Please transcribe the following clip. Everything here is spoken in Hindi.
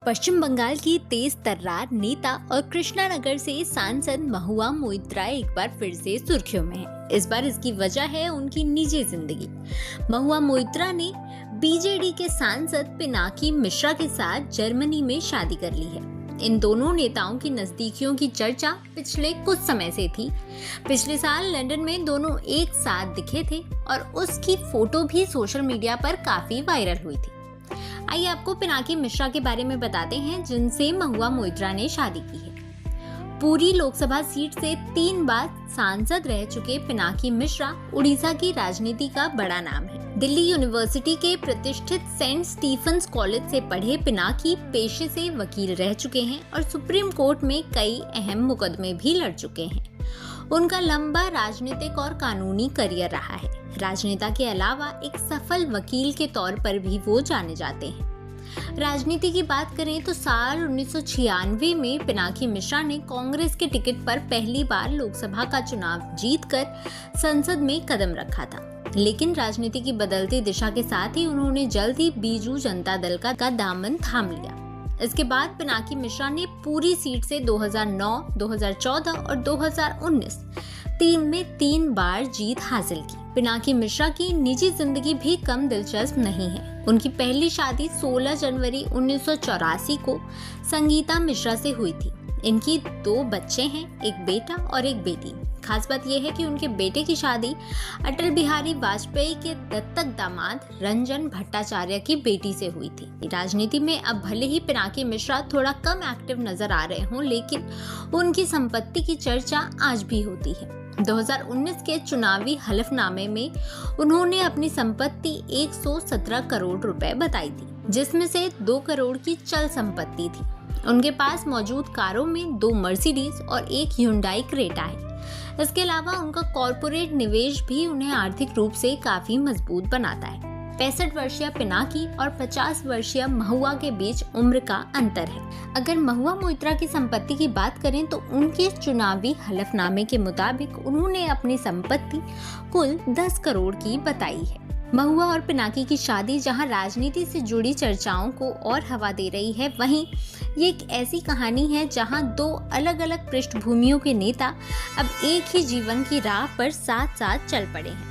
पश्चिम बंगाल की तेज तर्रार नेता और कृष्णानगर से सांसद महुआ मोइत्रा एक बार फिर से सुर्खियों में है। इस बार इसकी वजह है उनकी निजी जिंदगी। महुआ मोइत्रा ने बीजेडी के सांसद पिनाकी मिश्रा के साथ जर्मनी में शादी कर ली है। इन दोनों नेताओं की नजदीकियों की चर्चा पिछले कुछ समय से थी। पिछले साल लंदन में दोनों एक साथ दिखे थे और उसकी फोटो भी सोशल मीडिया पर काफी वायरल हुई थी। आइए आपको पिनाकी मिश्रा के बारे में बताते हैं, जिनसे महुआ मोइत्रा ने शादी की है। पूरी लोकसभा सीट से 3 बार सांसद रह चुके पिनाकी मिश्रा उड़ीसा की राजनीति का बड़ा नाम है। दिल्ली यूनिवर्सिटी के प्रतिष्ठित सेंट स्टीफेंस कॉलेज से पढ़े पिनाकी पेशे से वकील रह चुके हैं और सुप्रीम कोर्ट में कई अहम मुकदमे भी लड़ चुके हैं। उनका लंबा राजनीतिक और कानूनी करियर रहा है। राजनेता के अलावा एक सफल वकील के तौर पर भी वो जाने जाते हैं। राजनीति की बात करें तो साल 1996 में पिनाकी मिश्रा ने कांग्रेस के टिकट पर पहली बार लोकसभा का चुनाव जीतकर संसद में कदम रखा था, लेकिन राजनीति की बदलती दिशा के साथ ही उन्होंने जल्द ही बीजू जनता दल का दामन थाम लिया। इसके बाद पिनाकी मिश्रा ने पूरी सीट से 2009, 2014 और 2019 में 3 बार जीत हासिल की। पिनाकी मिश्रा की निजी जिंदगी भी कम दिलचस्प नहीं है। उनकी पहली शादी 16 जनवरी 1984 को संगीता मिश्रा से हुई थी। इनकी 2 बच्चे हैं, एक बेटा और एक बेटी। खास बात यह है कि उनके बेटे की शादी अटल बिहारी वाजपेयी के दत्तक दामाद रंजन भट्टाचार्य की बेटी से हुई थी। राजनीति में अब भले ही पिनाकी मिश्रा थोड़ा कम एक्टिव नजर आ रहे हों, लेकिन उनकी संपत्ति की चर्चा आज भी होती है। 2019 के चुनावी हलफनामे में उन्होंने अपनी संपत्ति 117 करोड़ रुपए बताई थी, जिसमें से 2 करोड़ की चल संपत्ति थी। उनके पास मौजूद कारों में 2 मर्सिडीज और एक ह्युंडई क्रेटा है। इसके अलावा उनका कॉर्पोरेट निवेश भी उन्हें आर्थिक रूप से काफी मजबूत बनाता है। 65 वर्षीय पिनाकी और 50 वर्षीय महुआ के बीच उम्र का अंतर है। अगर महुआ मोइत्रा की संपत्ति की बात करें तो उनके चुनावी हलफनामे के मुताबिक उन्होंने अपनी संपत्ति कुल 10 करोड़ की बताई है। महुआ और पिनाकी की शादी जहां राजनीति से जुड़ी चर्चाओं को और हवा दे रही है, वहीं ये एक ऐसी कहानी है जहां 2 अलग अलग पृष्ठभूमियों के नेता अब एक ही जीवन की राह पर साथ साथ चल पड़े हैं।